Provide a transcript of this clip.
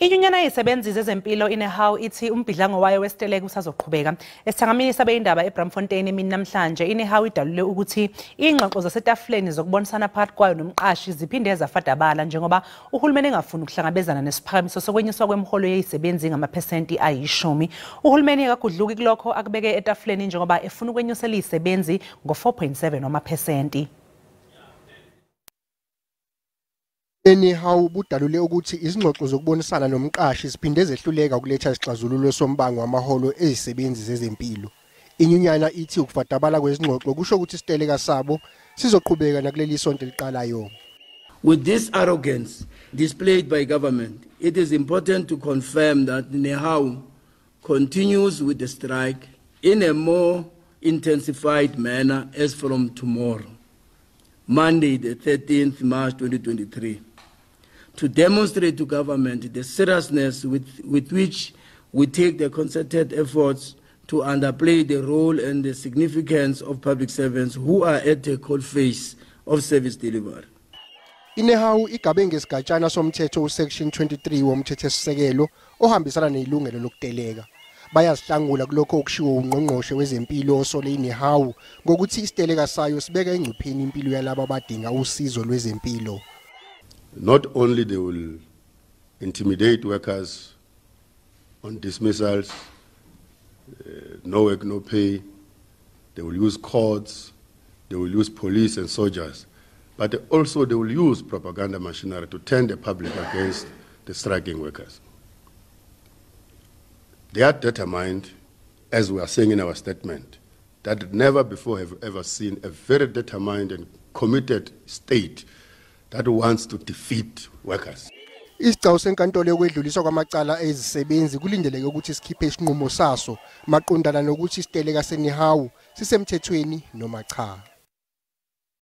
Inyunyana yeziSebenzi zezempilo Nehawu ithi umbhidlango wayo wesiteleka usazoqhubeka. Esithangamini Izindaba Braamfontein emini namhlanje Nehawu idalule ukuthi izingxoxo zasetafuleni zokubonisana phakathi kwayo nomqashi ziphinde zafadabala njengoba uhulumeni engafuni ukuhlangabezana nesiphakamiso sokwenyuswa kwemiholo yeziSebenzi ngamaphesenti ayishumi. Uhulumeni akagudluki kulokho akubeke etafuleni njengoba efuna ukwenyusela iziSebenzi ngo-4.7 wamaphesenti. Nehawu budalule ukuthi izingxoxo zokubonisana nomqashi ziphinde zehluleka ukuletha isixazululo sombango wamaholo ezisebenzi zezempilo. Inyunyana ithi ukufadabala kwezingxoxo kusho ukuthi isiteleka sabo sizoqhubeka nakuleli sonto liqalayo. With this arrogance displayed by government, it is important to confirm that Nehawu continues with the strike in a more intensified manner as from tomorrow, Monday the 13th March 2023. To demonstrate to government the seriousness with which we take the concerted efforts to underplay the role and the significance of public servants who are at the coalface of service delivery. Nehawu igabe ngesigatshana somthetho usection 23 womthethosisekelo ohambisana nelungelo lokuteleka. Bayazihlangula kulokho okushiwo ungqongqoshe wezempilo osole Nehawu ngokuthi isiteleka sayo sibeka engcupheni impilo yalabo abadinga usizo lwezempilo. Not only they will intimidate workers on dismissals, no work, no pay, they will use courts, they will use police and soldiers, but also they will use propaganda machinery to turn the public against the striking workers. They are determined, as we are saying in our statement, that never before have ever seen a very determined and committed state that wants to defeat workers. Isicao senkantolo yokwedluliswa kwamacala ezisebenzi kulindeleke ukuthi sikhiphe isinqumo saso maqondana nokuthi isiteleka seNehawu sisemthethweni noma cha.